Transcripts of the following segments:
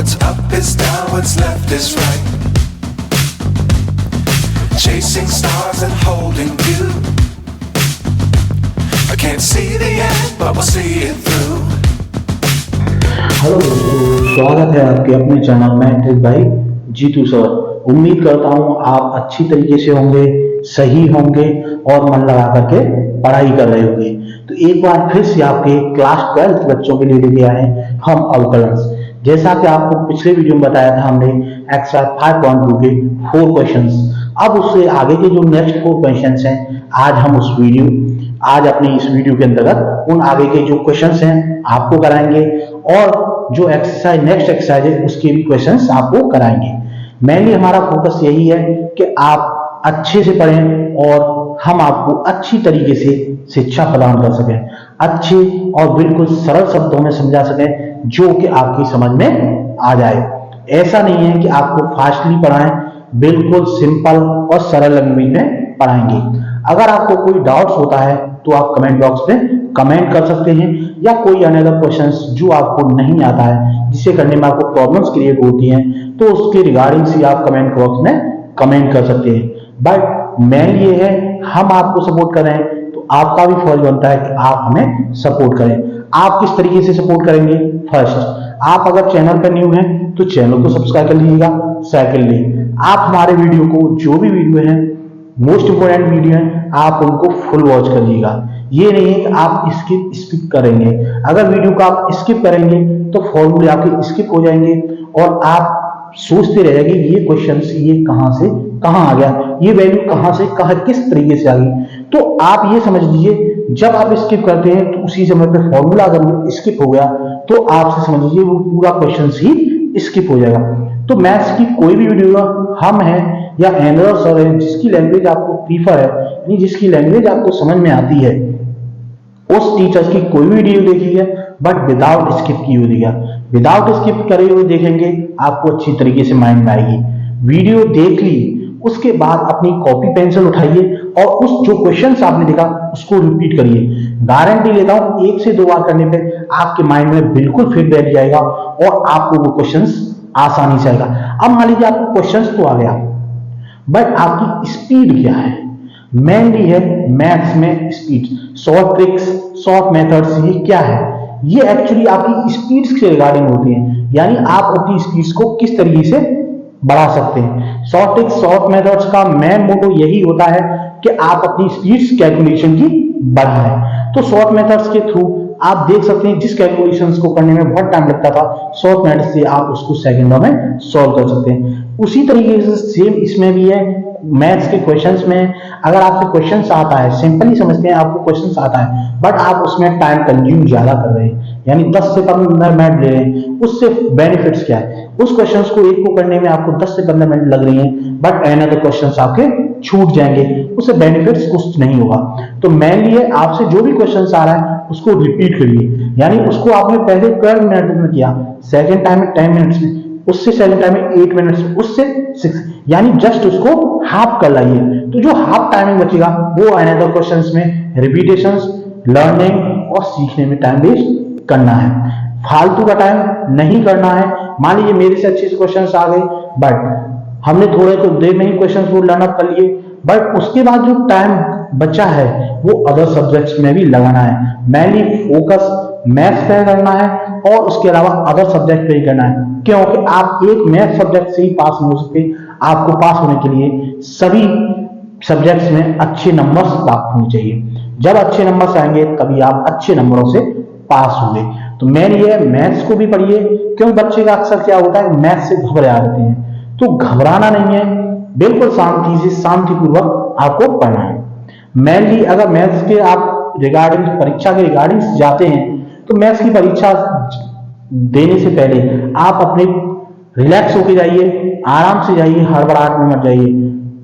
What's up is down, what's left is right. Chasing stars and holding you. I can't see the end, but we'll see it through. Hello दोस्तों, स्वागत है आपके अपने channel matric भाई Jitu sir. उम्मीद करता हूँ आप अच्छी तरीके से होंगे, सही होंगे और मन लगा करके पढ़ाई कर रहे होंगे। तो एक बार फिर से आपके क्लास 12 बच्चों के लिए लेके आए हैं हम अवकलन्स। जैसा कि आपको पिछले वीडियो में बताया था हमने एक्सरसाइज 5.2 के 4 क्वेश्चंस। अब उससे आगे के जो नेक्स्ट 4 क्वेश्चंस हैं आज अपनी इस वीडियो के अंतर्गत उन आगे के जो क्वेश्चंस हैं आपको कराएंगे और जो नेक्स्ट एक्सरसाइज है उसके भी क्वेश्चंस आपको कराएंगे। मेनली हमारा फोकस यही है कि आप अच्छे से पढ़ें और हम आपको अच्छी तरीके से शिक्षा प्रदान कर सकें, अच्छे और बिल्कुल सरल शब्दों में समझा सकें जो कि आपकी समझ में आ जाए। ऐसा नहीं है कि आपको फास्टली पढ़ाएं, बिल्कुल सिंपल और सरल लैंग्वेज में पढ़ाएंगे। अगर आपको कोई डाउट्स होता है तो आप कमेंट बॉक्स में कमेंट कर सकते हैं, या कोई अनदर क्वेश्चंस जो आपको नहीं आता है, जिसे करने में आपको प्रॉब्लम्स क्रिएट होती हैं, तो उसके रिगार्डिंग से आप कमेंट बॉक्स में कमेंट कर सकते हैं। बट मेन ये है हम आपको सपोर्ट कर रहे हैं तो आपका भी फर्ज बनता है कि आप हमें सपोर्ट करें। आप किस तरीके से सपोर्ट करेंगे? फर्स्ट, आप अगर चैनल पर न्यू हैं तो चैनल को सब्सक्राइब कर लीजिएगा। सेकेंडली, आप हमारे वीडियो को जो भी वीडियो है मोस्ट इंपोर्टेंट वीडियो है आप उनको फुल वॉच करिएगा। ये नहीं है कि आप स्किप करेंगे। अगर वीडियो को आप स्किप करेंगे तो फॉर्मूले आपके स्किप हो जाएंगे और आप सोचते रह जाएंगे ये क्वेश्चंस ये कहां से कहां आ गया, ये वैल्यू कहां से कहां किस तरीके से आ गई। तो आप ये समझ लीजिए जब आप स्किप करते हैं तो उसी समय पे फॉर्मूला अगर स्किप हो गया तो आप समझ लीजिए वो पूरा क्वेश्चन ही स्किप हो जाएगा। तो मैथ्स की कोई भी वीडियो हम हैं या एनर सर है, जिसकी लैंग्वेज आपको प्रीफर है, यानी जिसकी लैंग्वेज आपको समझ में आती है, उस टीचर की कोई भी वीडियो देखिए बट विदाउट स्किप की हुई देखिए। विदाउट स्किप करे हुए देखेंगे आपको अच्छी तरीके से माइंड में आएगी। वीडियो देख ली, उसके बाद अपनी कॉपी पेंसिल उठाइए और उस जो क्वेश्चंस आपने देखा उसको रिपीट करिए। गारंटी लेता हूं 1 से 2 बार करने पे आपके माइंड में बिल्कुल फिट बैठ जाएगा और आपको वो क्वेश्चंस आसानी से आएगा। अब मान लीजिए आपको क्वेश्चंस तो आ गया बट आपकी स्पीड क्या है? मेनली है मैथ्स में speed, short tricks, short methods, ये क्या है? ये एक्चुअली आपकी स्पीड्स के रिगार्डिंग होती हैं, यानी आप अपनी स्पीड्स को किस तरीके से बढ़ा सकते हैं। शॉर्ट ट्रिक्स, शॉर्ट मेथड्स का मेन मोटो यही होता है कि आप अपनी स्पीड्स कैलकुलेशन की बढ़ाएं। तो शॉर्ट मेथड्स के थ्रू आप देख सकते हैं जिस कैलकुलेशंस को करने में बहुत टाइम लगता था, शॉर्ट मेथड से आप उसको सेकंडों में सॉल्व कर सकते हैं। उसी तरीके से सेम इसमें भी है। मैथ्स के क्वेश्चंस में अगर आपसे क्वेश्चंस आता है, सिंपली समझते हैं आपको क्वेश्चंस आता है बट आप उसमें टाइम कंज्यूम ज्यादा कर रहे हैं, यानी 10 से 15 मिनट ले रहे हैं, उससे बेनिफिट्स क्या है? उस क्वेश्चंस को एक को करने में आपको 10 से 15 मिनट लग रही हैं बट अनदर क्वेश्चंस आपके छूट जाएंगे, उससे बेनिफिट्स कुछ नहीं होगा। तो मेनली है आपसे जो भी क्वेश्चंस आ रहा है उसको रिपीट करिए, यानी उसको आपने पहले 12 मिनट में किया, सेकंड टाइम में 10 मिनट्स में, उससे सेकंड टाइम में 8 मिनट्स में, उससे 6, यानी जस्ट उसको हाफ कर लाइए। तो जो हाफ टाइमिंग बचेगा वो अनदर क्वेश्चंस में रिपीटेशंस, लर्निंग और सीखने में टाइम वेस्ट करना है, फालतू का टाइम नहीं करना है। मान लीजिए मेरे से अच्छे से क्वेश्चंस आ गए बट हमने थोड़े को देर में ही क्वेश्चंस को लर्न अप कर लिए, बट उसके बाद जो टाइम बचा है वो अदर सब्जेक्ट्स में भी लगाना है। मेनली फोकस मैथ्स पे करना है और उसके अलावा अदर सब्जेक्ट पे ही करना है, क्योंकि आप एक मैथ सब्जेक्ट से ही पास नहीं हो सकते। आपको पास होने के लिए सभी सब्जेक्ट्स में अच्छे नंबर्स प्राप्त होने चाहिए। जब अच्छे नंबर्स आएंगे तभी आप अच्छे नंबरों से पास होंगे। तो मेन ये मैथ्स को भी पढ़िए, क्योंकि बच्चे का अक्सर क्या होता है मैथ्स से घबरा जाते हैं। तो घबराना नहीं है, बिल्कुल शांति से शांतिपूर्वक आपको पढ़ना है। मेनली अगर मैथ्स के आप रिगार्डिंग परीक्षा के रिगार्डिंग जाते हैं तो मैथ्स की परीक्षा देने से पहले आप अपने रिलैक्स होके जाइए, आराम से जाइए, हड़बड़ाहट में मत जाइए।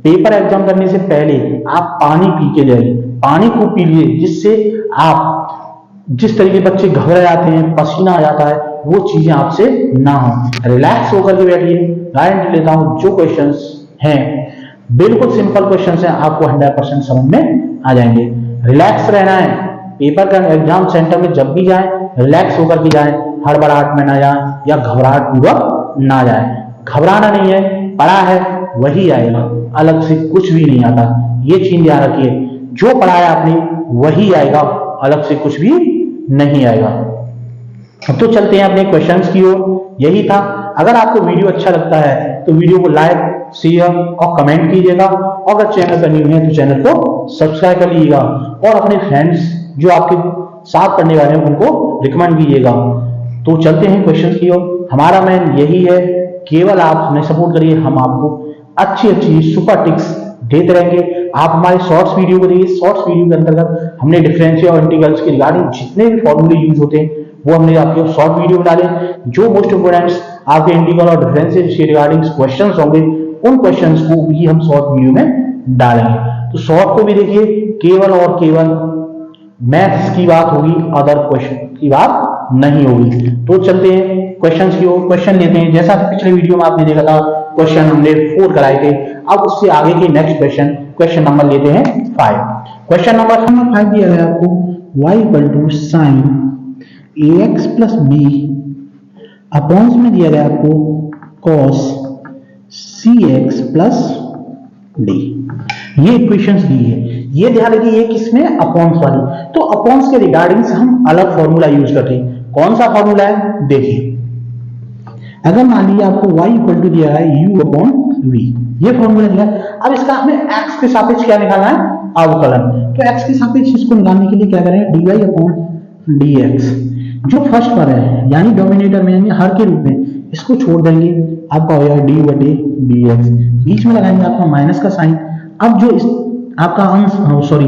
पेपर एग्जाम करने से पहले आप पानी पी के जाइए, पानी को पी लीजिए, जिससे आप जिस तरीके बच्चे घबरा जाते हैं, पसीना आ जाता है, वो चीजें आपसे ना हो। रिलैक्स होकर के बैठिए। गारंटी लेता हूं जो क्वेश्चंस हैं बिल्कुल सिंपल क्वेश्चंस हैं, आपको 100% समझ में आ जाएंगे। रिलैक्स रहना है। पेपर का एग्जाम सेंटर में जब भी जाएं रिलैक्स होकर के जाएं, हड़बड़ाहट में ना जाएं या घबराहट पूर्वक ना जाए। घबराना नहीं है, पढ़ा है वही आएगा, अलग से कुछ भी नहीं आता, ये चीज ध्यान रखिए। जो पढ़ाया आपने वही आएगा, अलग से कुछ भी नहीं आएगा। तो चलते हैं अपने क्वेश्चंस की ओर। यही था। अगर आपको वीडियो अच्छा लगता है तो वीडियो को लाइक, शेयर और कमेंट कीजिएगा, और अगर चैनल पर न्यू है तो चैनल को सब्सक्राइब कर लीजिएगा, और अपने फ्रेंड्स जो आपके साथ पढ़ने वाले हैं उनको रिकमेंड कीजिएगा। तो चलते हैं क्वेश्चन की ओर। हमारा मैन यही है, केवल आप हमें सपोर्ट करिए, हम आपको अच्छी अच्छी सुपर टिक्स देते रहेंगे। आप हमारे शॉर्ट्स वीडियो को देखिए। शॉर्ट्स वीडियो के अंतर्गत हमने डिफरेंशियल और इंटीग्रल्स के रिगार्डिंग जितने भी फॉर्मूले यूज होते हैं वो हमने आपके शॉर्ट वीडियो में डाले। जो मोस्ट इंपोर्टेंट आपके इंटीग्रल और डिफरेंशियल से रिगार्डिंग क्वेश्चंस होंगे, उन क्वेश्चंस को भी हम शॉर्ट वीडियो में डालेंगे। तो शॉर्ट को भी देखिए, केवल और केवल मैथ्स की बात होगी, अदर क्वेश्चन की बात नहीं होगी। तो चलते हैं क्वेश्चंस की ओर। क्वेश्चन लेते हैं। जैसा पिछले वीडियो में आपने देखा था, क्वेश्चन हमने 4 कराए थे। अब उससे आगे के नेक्स्ट क्वेश्चन नंबर लेते हैं 5। क्वेश्चन नंबर 5 दिया है आपको, y = sin ax + b अपॉन्स में दिया गया आपको cos cx + d। ये इक्वेशंस दी है। ये ध्यान रखिए, ये किसमें, अपॉन्स वाली। तो अपॉन्स के रिगार्डिंग से हम अलग फॉर्मूला यूज करते हैं। कौन सा फॉर्मूला है देखिए। अगर मान लीजिए आपको y = दिया है u/v, ये फॉर्मूला दिया है। अब इसका हमें x के सापेक्ष क्या निकालना है, अवकलन। तो x के सापेक्ष इसको निकालने के लिए क्या करेंगे, dy/dx। जो फर्स्ट पर है यानी डोमिनेटर में, यानी हर के रूप में, इसको छोड़ देंगे, आपका हो जाएगा d/dx। बीच में लगाएंगे आपका माइनस का साइन। अब जो इस आपका अंश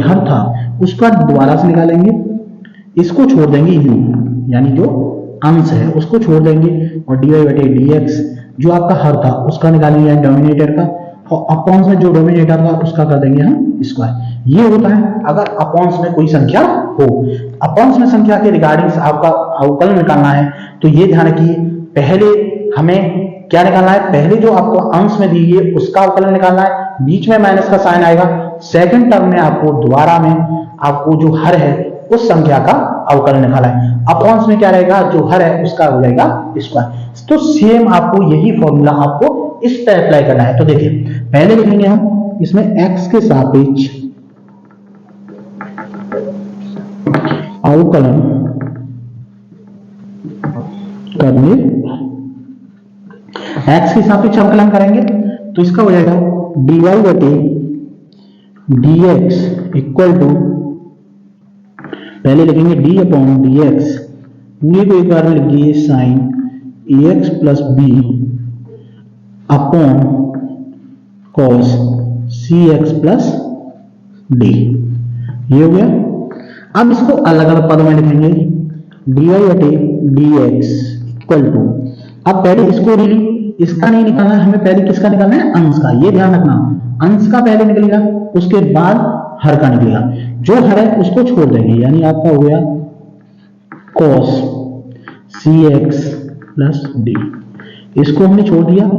हर था उसका दोबारा से निकालेंगे, इसको छोड़ देंगे u, यानी जो अंश है उसको छोड़ देंगे, और dy/dx जो आपका हर था उसका निकालेंगे डोमिनेटर का, और अपॉन्स में जो डोमिनेटर था उसका कर देंगे हम स्क्वायर। ये होता है अगर अपॉन्स में कोई संख्या हो। अपॉन्स में संख्या के रिगार्डिंग आपका अवकलन निकालना है तो ये ध्यान रखिए, पहले हमें क्या निकालना है, पहले जो आपको अंश में दी है उसका अवकलन निकालना है, बीच में माइनस का साइन आएगा। सेकंड टर्म में आपको दोबारा में आपको जो हर है उस संख्या का अवकलन निकाला है। अपॉन्स में क्या रहेगा, जो हर है उसका हो जाएगा स्क्वायर। तो सेम आपको यही फॉर्मूला आपको इस पर अप्लाई करना है। तो देखिए, पहले लिखेंगे हम इसमें x के सापेक्ष अवकलन करने, x के सापेक्ष अवकलन करेंगे तो इसका हो जाएगा dy/dx इक्वल टू, पहले लिखेंगे d/dx, पूरे को एक बार लिखिए sin ax + b upon cos cx + d। ये हो गया। अब इसको अलग अलग पद में लिखेंगे, dy/dx इक्वल टू, अब पहले इसको इसका नहीं निकालना है हमें, पहले किसका निकालना है, अंश का। ये ध्यान रखना, अंश का पहले निकलेगा, उसके बाद हर का निकलेगा। जो हर है उसको छोड़ देंगे, यानी आपका हो गया cos cx + d। इसको हमने छोड़ दिया,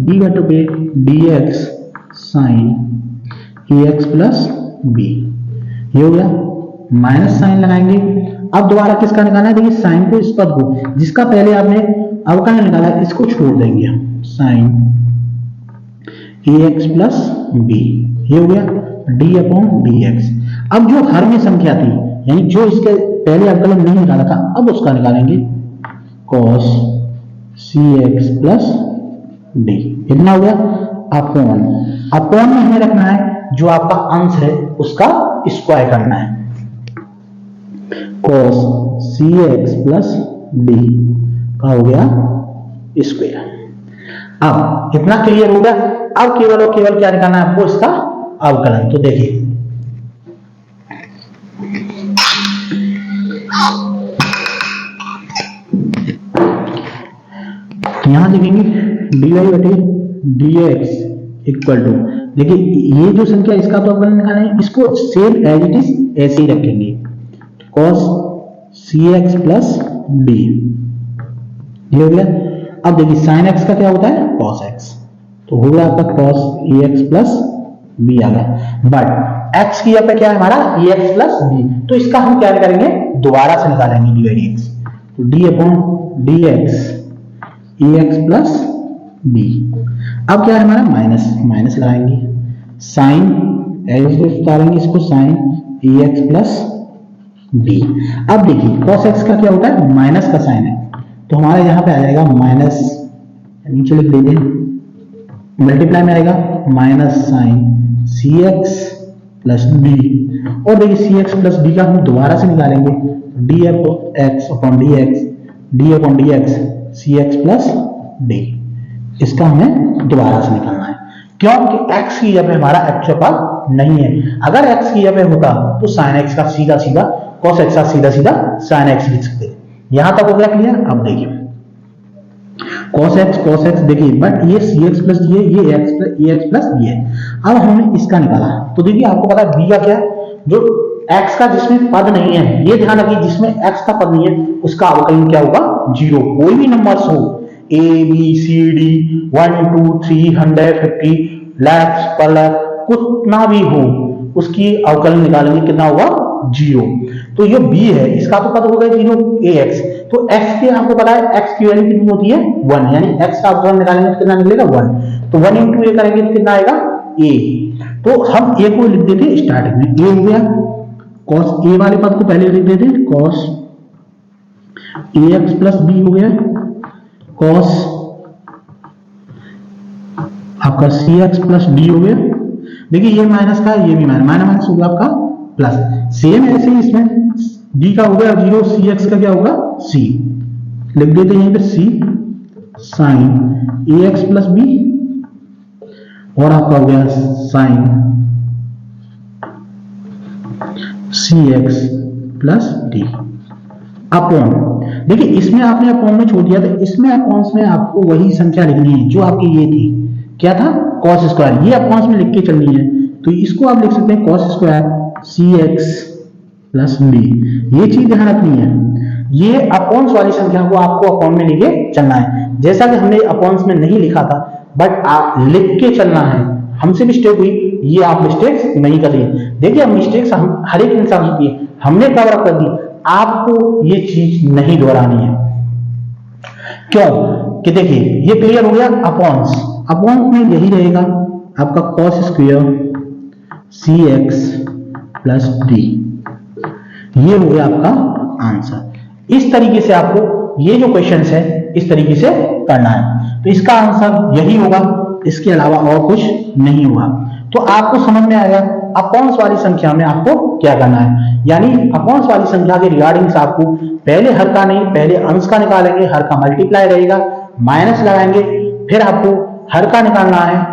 d/dx sin ax + b। ये हो गया। माइनस साइन लगाएंगे। अब दोबारा किसका निकालना है, देखिए साइन को, इस पद को जिसका पहले आपने अवकलन निकाला है इसको छोड़ देंगे हम, sin ax + b। ये हो गया d/dx। अब जो हर में संख्या थी, यानी जो इसके पहले अवकलन नहीं निकाला था, अब उसका निकालेंगे cos cx + d। इतना हो गया। अपॉन में हमें रखना है जो आपका अंश है उसका स्क्वायर करना है, cos cx + d का हो गया स्क्वायर। अब इतना क्लियर हो गया। अब केवल और केवल क्या निकालना है आपको, इसका अवकलन। तो देखिए, यहां लिखेंगे dy/dx इक्वल टू, देखिए ये जो संख्या इसका तो अवकलन निकालना है, इसको सेम एज इट इज ऐसे ही रखेंगे, cos cx + d। ये हो गया। अब देखिए sin x का क्या होता है, cos x। तो हो गया आपका cos ax + b आ गया। बट x की यहाँ पे क्या है हमारा, ax + b। तो इसका हम क्या करेंगे, दोबारा से निकालेंगे dy/dx। तो d/dx ax + बी। अब क्या है हमारा माइनस, माइनस लगाएंगे, साइन एज उतारेंगे इसको, साइन ए एक्स प्लस बी। अब देखिए कॉस एक्स का क्या होता है, माइनस का साइन है, तो हमारे यहाँ पे आ जाएगा माइनस, नीचे लिख देंगे, मल्टीप्लाई में आएगा माइनस साइन सी एक्स प्लस डी। और देखिए सी एक्स प्लस डी का हम दोबारा से निकालेंगे, d f x upon d x, d upon d x c x plus d. इसका हमें दोबारा से निकालना है, क्योंकि x की जगह हमारा एक्चुअल पार्ट नहीं है। अगर x की जगह होता तो साइन एक्स का सीधा सीधा कॉस एक्स का सीधा सीधा साइन एक्स लिख सकते। यहां तक हो गया क्लियर। अब देखिए cos x देखिए, बट ये सी एक्स प्लस डी है, ये एक्स प्लस डी है। अब हमने इसका निकाला, तो देखिए आपको पता है b का क्या, जो x का जिसमें पद नहीं है, ये ध्यान रखिए, जिसमें x का पद नहीं है उसका अवकलन क्या होगा, जीरो। कोई भी नंबर्स हो a b c d 1 2 3 150 lakhs per lakh कितना भी हो, उसकी अवकलन निकालेंगे कितना होगा, जीरो। तो ये b है, इसका तो पद होगा जीरो, ax। तो x के आपको पता है x की वैल्यू कितनी होती है 1, यानी x का अवकलन निकालेंगे तो कितना निकलेगा 1। तो 1 इंटू ए करेंगे तो कितना आएगा a। तो हम a को लिख देते स्टार्टिंग में, a हो गया, cos a वाले पद को पहले लिख देते cos ax प्लस b हो गया, cos आपका सी एक्स प्लस डी हो गया। देखिए ये माइनस का, ये भी माइनस माइनस हो गया आपका प्लस। सेम ऐसे ही इसमें डी का हो गया जीरो, सी एक्स का क्या होगा सी, लिख देते हैं यहीं पे सी साइन ए एक्स प्लस बी, और आपका हो गया साइन सी एक्स प्लस डी अपॉन। देखिए इसमें आपने अपॉन में छोड़ दिया, तो इसमें अपॉन्स में आपको वही संख्या लिखनी है जो आपकी ये थी, क्या था कॉस स्क्वायर, ये अपॉन्स में लिख के चलनी है। तो इसको आप लिख सकते हैं कॉस स्क्वायर सी एक्स प्लस डी। ये चीज ध्यान रखनी है, ये अपॉन्स वाली संख्या को आपको अपॉन में लेके चलना है। जैसा कि हमने अपॉन्स में नहीं लिखा था, बट आप लिख के चलना है। हमसे मिस्टेक हुई, ये आप मिस्टेक्स नहीं करिए। देखिए मिस्टेक्स हम हर एक इंसान होती है, हमने कवर कर दी, आपको ये चीज नहीं दोहरानी है। क्यों कि देखिए ये क्लियर हो गया, अपॉन्स, अपॉन्स में यही रहेगा आपका कॉस स्क्वायर सी एक्स प्लस डी, ये हो गया आपका आंसर। इस तरीके से आपको ये जो क्वेश्चंस है इस तरीके से करना है, तो इसका आंसर यही होगा, इसके अलावा और कुछ नहीं होगा। तो आपको समझ में आएगा अपॉन्स वाली संख्या में आपको क्या करना है, यानी अपॉन्स वाली संख्या के रिगार्डिंग आपको पहले हर का नहीं, पहले अंश का निकालेंगे, हर का मल्टीप्लाई रहेगा, माइनस लगाएंगे, फिर आपको हर का निकालना है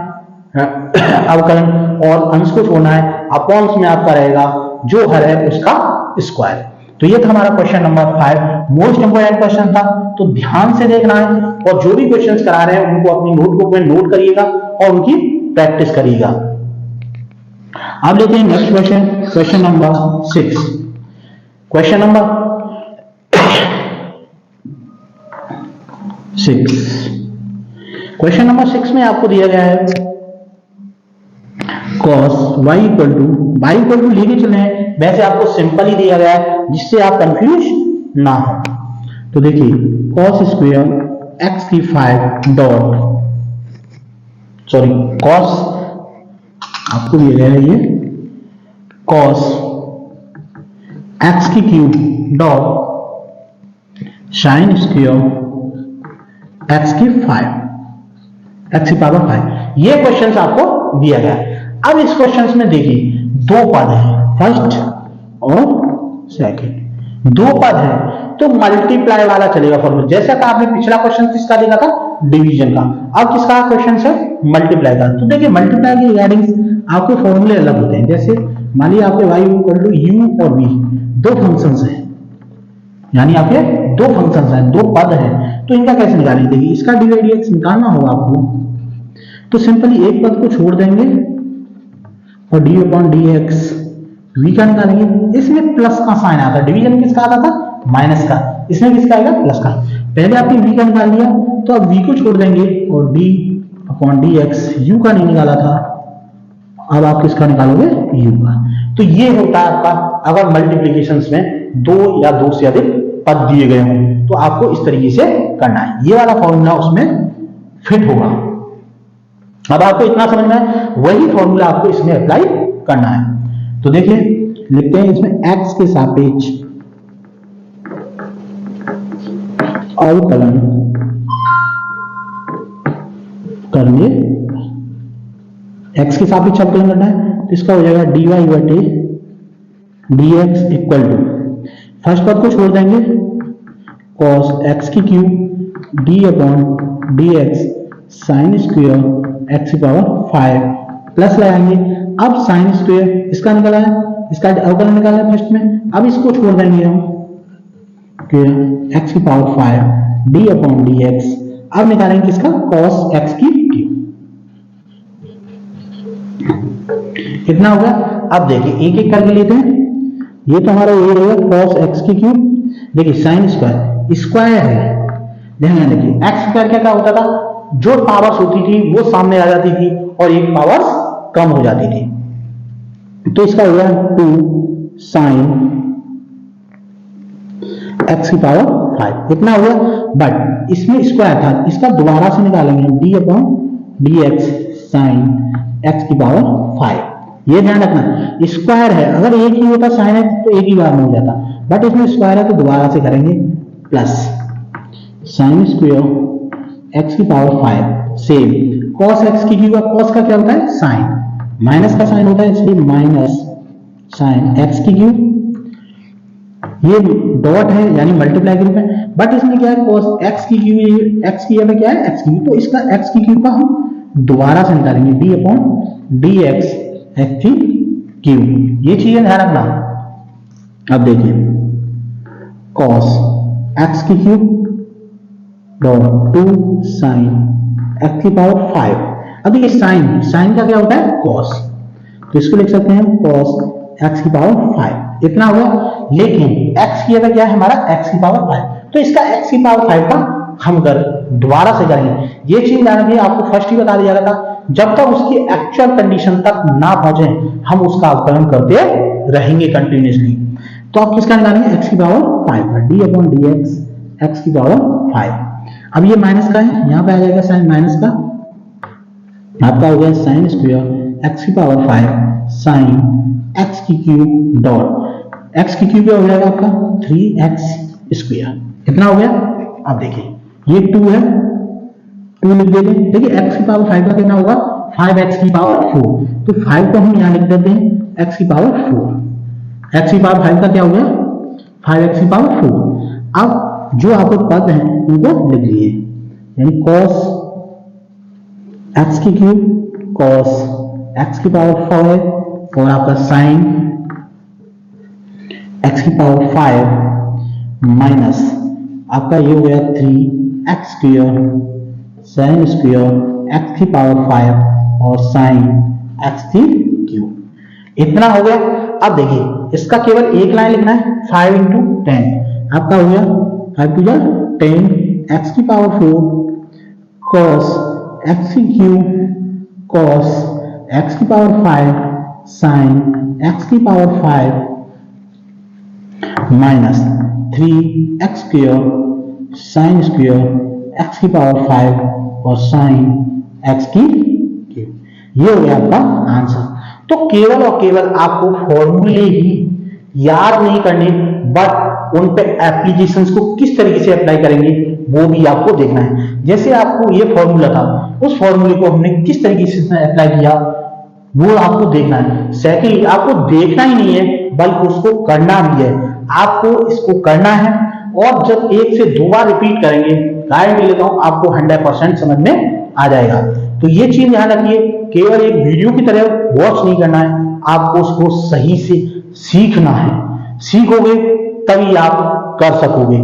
अवकलन और अंश को छोड़ना है। अपॉन्स में आपका रहेगा जो हर है उसका स्क्वायर। तो ये था हमारा question number 5, most important question था, तो ध्यान से देखना है और जो भी क्वेश्चंस करा रहे हैं उनको अपनी नोटबुक में नोट करिएगा और उनकी प्रैक्टिस करिएगा। अब लेते हैं next question, question number 6। Question number 6, question number 6 में आपको दिया गया है cos y इक्वल टू लेके चले हैं, वैसे आपको सिंपल ही दिया गया है जिससे आप कंफ्यूज ना हो। तो देखिए cos स्क्वायर x की 5 डॉट cos आपको दिया गया है ये cos x की cube dot sin square x की 5 x की पावर 5, ये क्वेश्चन आपको दिया गया है। अब इस क्वेश्चन में देखिए दो पद हैं, फर्स्ट और सेकंड, दो पद है तो मल्टीप्लाई वाला चलेगा फॉर्मूला। जैसा कि आपने पिछला क्वेश्चन किसका देखा था, डिवीजन का, अब किसका क्वेश्चन है मल्टीप्लाई का। तो देखिए मल्टीप्लाई के रिगार्डिंग आपके फॉर्मूले अलग होते हैं। जैसे मान लीजिए आपके y इक्वल टू u और v दो फंक्शंस हैं, यानी आपके दो फंक्शंस हैं, दो पद हैं, तो इनका कैसे निकालेंगे। देखिए इसका dy निकालना होगा आपको, तो सिंपली एक पद को छोड़ देंगे और d upon d x v का निकालेंगे। इसमें प्लस का साइन आता है, डिवीजन किसका आता था माइनस का, इसमें किसका आएगा प्लस का। पहले आपने वी का निकाल लिया तो अब वी को छोड़ देंगे और d upon d x you का नहीं निकाला था, अब आप किसका निकालोगे यू का। तो ये होता है आपका अगर मल्टीप्लीकेशन में दो या दो से अधिक पद दिए गए हों तो आपको इस तरीके से करना है। ये वाला फॉर्मूला उसमें फिट होगा। अब आपको इतना समझना है, वही फॉर्मूला आपको इसमें अप्लाई करना है। तो देखिए लिखते हैं इसमें x के सापेक्ष अवकलन करने, x के सापेक्ष अवकलन करना है तो इसका हो जाएगा dy बटे dx इक्वल टू, फर्स्ट पद को छोड़ देंगे cos x की cube d upon dx sine square x की पावर 5 प्लस लगाएंगे। अब साइन स्क्वायर इसका निकला है, इसका अवकलन निकाला है फर्स्ट में, अब इसको छोड़ देंगे हम x की पावर 5 d अपॉन dx। अब निकालेंगे किसका, cos x की क्यूब। कितना होगा, अब देखिए एक एक करके लेते हैं। ये तो हमारा ये रहेगा cos x की क्यूब, देखिए साइन स्क्वायर स्क्वायर है, ध्यान देखिए x स्क्वायर क्या होता था, जो पावर्स होती थी वो सामने आ जाती थी और एक पावर्स कम हो जाती थी। तो इसका हो गया 2 साइन x की पावर 5, इतना हो गया। बट इसमें स्क्वायर था, इसका दोबारा से निकालेंगे हम d upon dx sine x की पावर 5। ये ध्यान रखना स्क्वायर है, अगर एक ही होता साइन x तो एक ही बार में हो जाता, बट इसमें स्क्वायर है तो दोबारा से करेंगे प्लस साइन स्क्वायर x की पावर 5 सेम cos x की क्यूब। cos का क्या होता है, साइन, माइनस का साइन होता है इसलिए माइनस साइन x की क्यूब। ये डॉट है यानी मल्टीप्लाई के रूप में, बट इसमें क्या है cos x की क्यूब, x की जगह क्या है x की क्यूब, तो इसका x की क्यूब का हम दोबारा से निकालेंगे d अपॉन dx x की क्यूब। ये चीजें ध्यान रखना। अब देखिए cos x की क्यूब डॉट 2 साइन x की पावर 5। अब देखिए साइन का क्या होता है cos, तो इसको लिख सकते हैं cos x की पावर 5, इतना होगा। लेकिन x की जगह क्या है हमारा x की पावर 5, तो इसका x की पावर 5 का हम दोबारा से करेंगे। ये चीज ध्यान रखिए, आपको फर्स्ट ही बता दिया गया था, जब तक उसकी एक्चुअल कंडीशन तक ना पहुंचे हम उसका अवकलन करते रहेंगे कंटिन्यूअसली। तो आप किसका निकालेंगे, x की power 5 d upon dx x की पावर 5। अब ये माइनस का है, यहाँ पे आ जाएगा साइन माइनस का, आपका हो गया साइन स्क्वायर x की पावर 5 साइन x की क्यूब डॉट x की क्यूब हो जाएगा आपका 3x स्क्वायर, कितना हो गया। अब देखिए ये 2 है, 2 लिख देते हैं। देखिए x की पावर 5 का कितना होगा, 5x की पावर 4, तो 5 को हम यहाँ लिख देते हैं x की पावर 4। x की पावर 5 का क्या हो गया, 5x की पावर 4। अब जो आपको पद हैं उनको लिख लीजिए, यानी cos x की क्यूब cos x की पावर 5 और आपका साइन x की पावर 5 माइनस आपका ये हो गया 3x square sine square x की पावर 5 और साइन x की क्यूब, इतना हो गया। अब देखिए इसका केवल एक लाइन लिखना है, 5 into 10 आपका हो गया 5 to 10 x की पावर 4 cos x की क्यूब cos x की पावर 5 sin x की power 5 minus 3x square sin square x की पावर 5 और sin x की क्यूब। ये हो गया आपका आंसर। तो केवल और केवल आपको फॉर्मूले ही याद नहीं करने, बट उन पे एप्लीकेशंस को किस तरीके से अप्लाई करेंगे वो भी आपको देखना है। जैसे आपको ये फॉर्मूला था, उस फॉर्मूले को हमने किस तरीके से अप्लाई किया वो आपको देखना है। सेकंड, आपको देखना ही नहीं है बल्कि उसको करना भी है। आपको इसको करना है और जब 1 से 2 बार रिपीट करेंगे, गारंटी लेता हूं आपको 100% समझ में आ जाएगा। तो ये चीज ध्यान रखिए, केवल एक वीडियो की तरह वॉच नहीं करना है, आपको उसको सही से सीखना है। सीखोगे तभी आप कर सकोगे।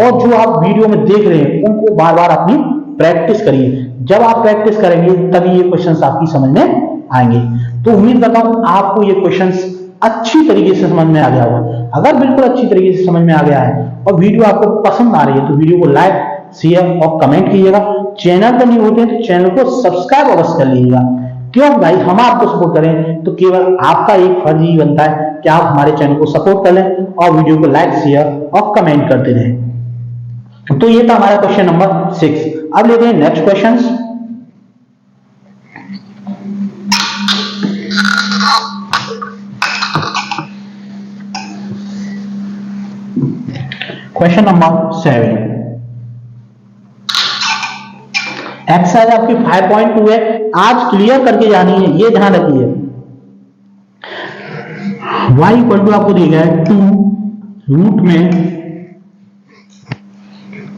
और जो आप वीडियो में देख रहे हैं उनको बार बार अपनी प्रैक्टिस करिए। जब आप प्रैक्टिस करेंगे तभी ये क्वेश्चंस आपकी समझ में आएंगे। तो उम्मीद करता हूं आपको ये क्वेश्चंस अच्छी तरीके से समझ में आ गया होगा। अगर बिल्कुल अच्छी तरीके से समझ में आ गया है और वीडियो आपको पसंद आ रही है तो वीडियो को लाइक, शेयर और कमेंट कीजिएगा। चैनल पर नहीं होते हैं तो चैनल को सब्सक्राइब अवश्य कर लीजिएगा। क्यों भाई, हम आपको सपोर्ट करें तो केवल आपका एक फर्ज ही बनता है कि आप हमारे चैनल को सपोर्ट कर लें और वीडियो को लाइक, शेयर और कमेंट करते रहें। तो ये था हमारा क्वेश्चन नंबर 6। अब लेते हैं next question. Question number 7, exercise आपकी 5.2 है, आज क्लियर करके जानी है, ये ध्यान रखिए। y इक्वल टू आपको दिया गया है 2 रूट में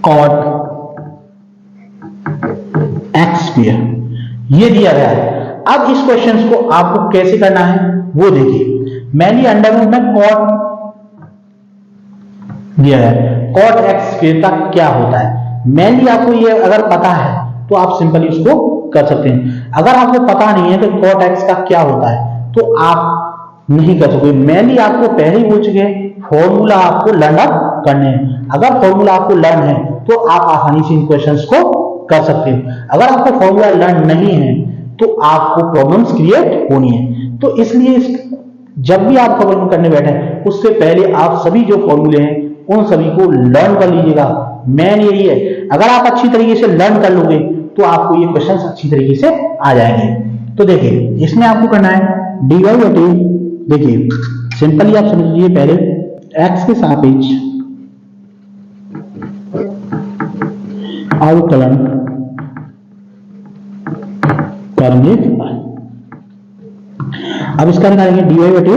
cot x स्क्वायर, ये दिया गया है। अब इस क्वेश्चन को आपको कैसे करना है वो देखिए। मैंने अंडर रूट में cot दिया है, cot x स्क्वायर का क्या होता है। मैंने आपको ये अगर पता है तो आप सिंपली इसको कर सकते हैं। अगर आपको पता नहीं है कि cot x का क्या होता है तो आप नहीं कर सकते। मैंने आपको पहले ही बोल चुके फॉर्मूला आपको लर्न अप करने हैं। अगर फॉर्मूला आपको लर्न है तो आप आसानी से इन क्वेश्चंस को कर सकते हैं। अगर आपको फॉर्मूला लर्न नहीं है तो आपको प्रॉब्लम्स क्रिएट होनी है। तो इसलिए जब भी आप प्रॉब्लम करने बैठे उससे पहले आप सभी जो फॉर्मूले हैं उन सभी को लर्न कर लीजिएगा। मेन यही है, अगर आप अच्छी तरीके से लर्न कर लोगे तो आपको ये क्वेश्चन अच्छी तरीके से आ जाएंगे। तो देखिए इसमें आपको करना है dy बाई टी। देखिए सिंपली आप समझिए, पहले x के सापेक्ष अवकलन करेंगे। अब इसका निकालेंगे dy by t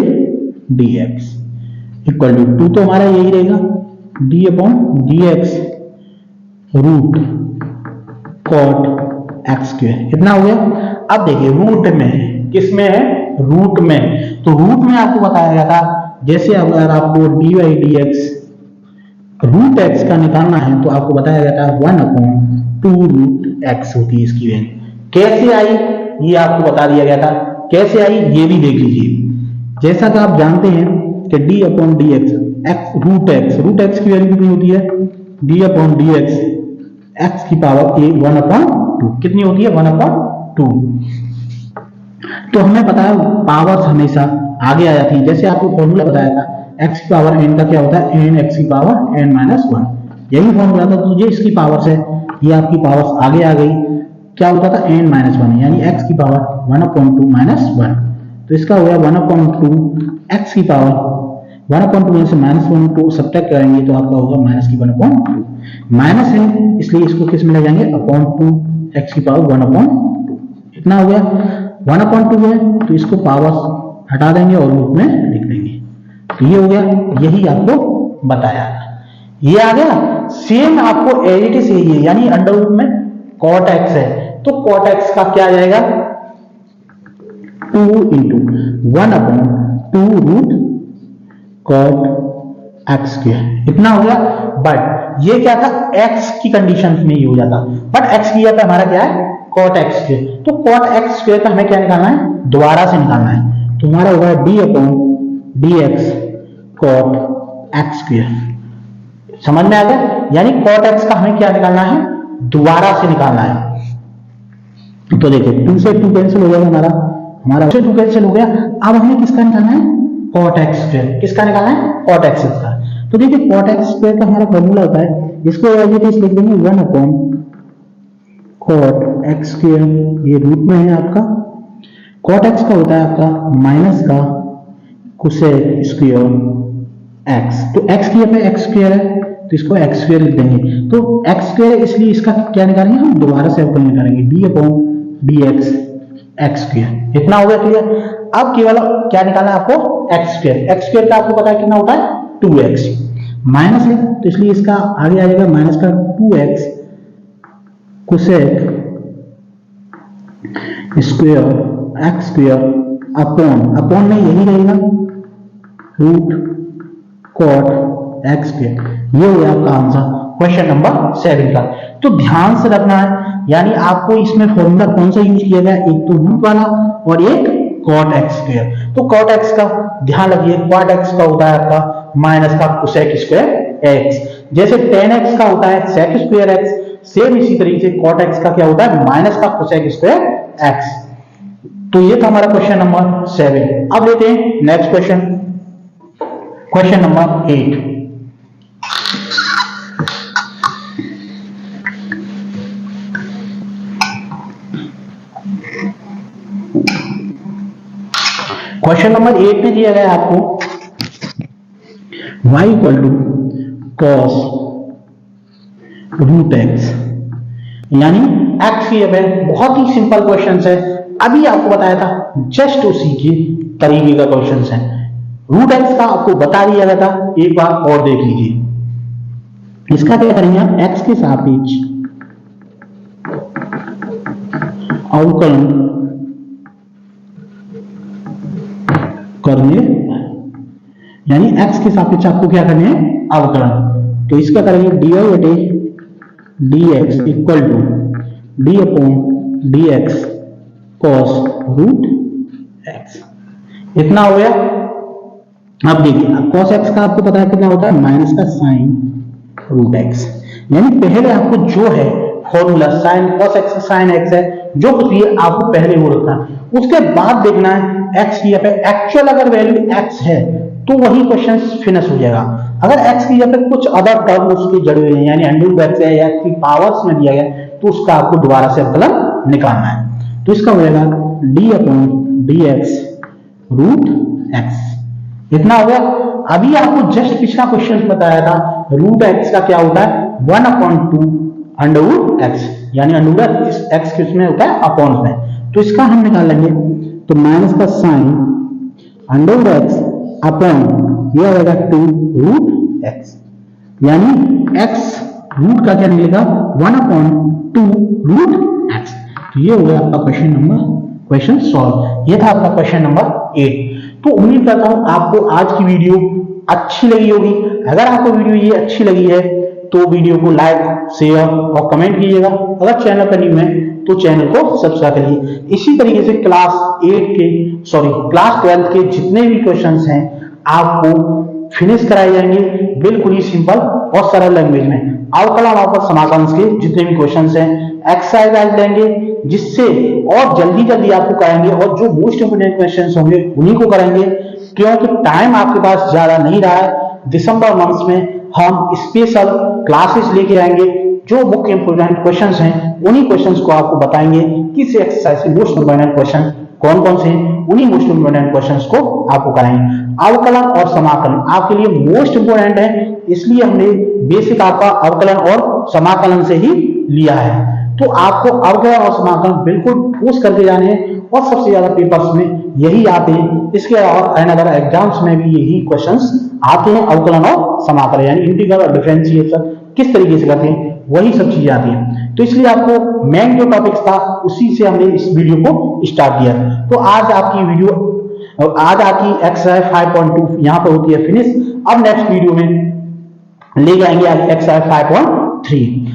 dx equal to 2 तो हमारा यही रहेगा d upon dx root cot x square, कितना हो गया। अब देखिए रूट में है, किस में है, रूट में। तो रूट में आपको बताया गया था जैसे अगर आपको dy dx रूट x का निकालना है तो आपको बताया गया था 1 अपॉन 2 रूट x होती है इसकी वैल्यू। कैसे आई ये आपको बता दिया गया था, कैसे आई ये भी देख लीजिए। जैसा कि आप जानते हैं कि d upon dx root x की वैल्यू कितनी होती है, d अपॉन dx x की पावर a 1 अपॉन 2 कितनी होती है, 1 अपॉन 2। तो हमें पता है पावर्स हमेशा आगे आ जाती है। जैसे आपको फॉर्मूला बताया था x की पावर n का क्या होता है, n x की पावर n माइनस 1, यही फॉर्मूला था। तो ये इसकी पावर्स है, ये आपकी पावर्स आगे आ गई, क्या होता था n माइनस 1 यानी x की पावर 1 अपॉन 2 माइनस 1। तो इसका हो गया 1 अपॉन 2 x की पावर 1 अपॉन 2 से माइनस 1 2 सब्ट्रैक्ट करेंगे तो आपका होगा माइनस की 1 अपॉन 2। माइनस है इसलिए इसको किस में ले जाएंगे, अपॉन 2 x की पावर 1 अपॉन 2, इतना हो गया। 1 अपॉन 2 है तो इसको पावर्स हटा देंगे और रूट में लिख देंगे। तो ये हो गया, यही आपको बताया, ये आ गया। सेम आपको एज इट इज यही है, यानी अंडर रूट में cot x है तो cot x का क्या आ जाएगा 2 into 1 upon 2 root cot x square, इतना हो गया। बट ये क्या था, x की कंडीशन में ही हो जाता, बट x की जगह पे हमारा क्या है cot x स्क्वायर। तो cot x स्क्वायर का हमें क्या निकालना है, दोबारा से निकालना है। तो हमारा होगा d upon dx cot x square, समझ में आ गया। यानी cot x का हमें क्या निकालना है, दोबारा से निकालना है। तो देखिए 2 से 2 कैंसिल हो जाएगा, हमारा 2 से 2 कैंसिल हो गया। अब हमें किसका निकालना है, cot x स्क्वायर, किसका निकालना है, cot x का। तो देखिए cot x स्क्वायर का हमारा फॉर्मूला होता है, इसको एज इट इज लिख देंगे 1 अपॉन cot x स्क्वायर, ये रूट में है आपका। cot x का होता है आपका माइनस का cosec स्क्वायर x, तो x की जगह x स्क्वायर है तो इसको x स्क्वायर लिख देंगे। तो x स्क्वायर इसलिए इसका क्या निकालेंगे, हम दोबारा से अवकलन निकालेंगे d upon dx x square, इतना हो गया क्लियर। अब केवल क्या निकालना है आपको, x स्क्वायर। x स्क्वायर का आपको पता है कितना होता है 2x, माइनस है तो इसलिए इसका आगे आ जाएगा माइनस का 2x cosec square x square upon में यही रहेगा रूट cot x स्क्वायर। ये हो गया आपका आंसर क्वेश्चन नंबर 7 का। तो ध्यान से रखना है, यानी आपको इसमें फॉर्मूला कौन सा यूज किया गया, एक तो रूट वाला और एक cot x स्क्वायर। तो cot x का ध्यान रखिए, cot x का होता है आपका माइनस का cosec स्क्वायर x, जैसे tan x का होता है sec स्क्वायर x, सेम इसी तरीके से cot x का क्या होता है माइनस का cosec स्क्वायर x। तो ये था हमारा क्वेश्चन नंबर 7। अब लेते हैं next question, question number 8। Question number 8 में दिया गया आपको y equal to cos root x, यानी एक्स की है। बहुत ही सिंपल क्वेश्चन है, अभी आपको बताया था, जस्ट उसी के तरीके का क्वेश्चन है। रूट एक्स का आपको बता दिया गया था, एक बार और देख लीजिए। इसका क्या करेंगे आप, एक्स के सापेक्ष अवकलन करने, यानी x के सापेक्ष आपको क्या करने हैं, अवकलन। तो इसका करेंगे dy बटे dx equal to d upon dx cos root x। इतना हो गया। अब देखिए cos x का आपको पता है कितना होता है, माइनस का साइन रूट x। यानी पहले आपको जो है formula sine cos x sine x है, जो कुछ भी है आपको पहले वो रखना है। उसके बाद देखना है x की यहाँ पे एक्चुअल अगर वैल्यू x है तो वही क्वेश्चन फिनिश हो जाएगा। अगर x की यहाँ पे कुछ अदर टर्म उसकी जड़ी हुई है, यानी अंडर x है या x की पावर्स में दिया गया, तो उसका आपको दोबारा से अवकलन निकालना है। तो इसका हो जाएगा d upon dx root x। इतना हो गया। अभी आपको जस्ट पिछला क्वेश्चन बताया था, रूट x का क्या होता है, 1/2 अंडर रूट x, यानी अंडर रूट x किसमें होता है, अपॉन में। तो इसका हम निकाल लेंगे, तो माइनस का sine under root x upon यह होगा 2 रूट x, यानी x रूट का क्या निकलेगा, 1/2 रूट x। तो ये हो गया आपका क्वेश्चन सॉल्व। ये था आपका क्वेश्चन नंबर 8। तो उम्मीद करता हूं आपको आज की वीडियो अच्छी लगी होगी। अगर आपको वीडियो ये अच्छी लगी है तो वीडियो को लाइक, शेयर और कमेंट कीजिएगा। अगर चैनल पर न्यू है तो चैनल को सब्सक्राइब करिए। इसी तरीके से क्लास 12 के जितने भी क्वेश्चंस हैं आपको फिनिश कराए जाएंगे, बिल्कुल ही सिंपल और सरल लैंग्वेज में। अवकलन और समाकलन के जितने भी क्वेश्चंस हैं एक्सरसाइज लेंगे, जिससे और जल्दी आपको कराएंगे, और जो मोस्ट इंपोर्टेंट क्वेश्चंस होंगे उन्हीं को कराएंगे, क्योंकि टाइम आपके पास ज्यादा नहीं रहा है। दिसंबर मंथ में हम स्पेशल क्लासेस लेके आएंगे, जो मुख्य इंपोर्टेंट क्वेश्चंस हैं उन्हीं क्वेश्चंस को आपको बताएंगे। किस एक्सरसाइज के मोस्ट इंपोर्टेंट क्वेश्चन कौन कौन से हैं, उन्हीं मोस्ट इंपोर्टेंट क्वेश्चंस को आपको कराएंगे। अवकलन और समाकलन आपके लिए मोस्ट इंपोर्टेंट है, इसलिए हमने बेसिक आपका अवकलन और समाकलन से ही लिया है। तो आपको अवकलन और समाकलन बिल्कुल ठोस करके जाने हैं, और सबसे ज्यादा पेपर्स में यही आते हैं। इसके अलावा अदर एग्जाम्स में भी यही क्वेश्चंस आते हैं, अवकलन और समाकलन, यानी इंटीग्रल और डिफरेंशिएशन किस तरीके से करते हैं, वही सब चीजें आती हैं। तो इसलिए आपको मेन जो टॉपिक्स था उसी से हमने इस वीडियो को स्टार्ट किया। तो आज आपकी एक्सरसाइज 5.2 यहाँ पर होती है फिनिश। अब नेक्स्ट वीडियो में ले जाएंगे एक्सरसाइज 5.3।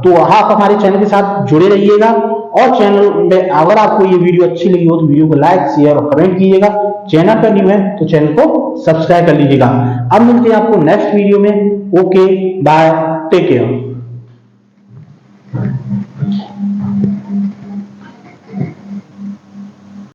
तो आप हमारे चैनल के साथ जुड़े रहिएगा, और चैनल में अगर आपको ये वीडियो अच्छी लगी हो तो वीडियो को लाइक, शेयर और कमेंट कीजिएगा। चैनल पर न्यू है तो चैनल को सब्सक्राइब कर लीजिएगा। अब मिलते हैं आपको नेक्स्ट वीडियो में। Okay, bye, take care.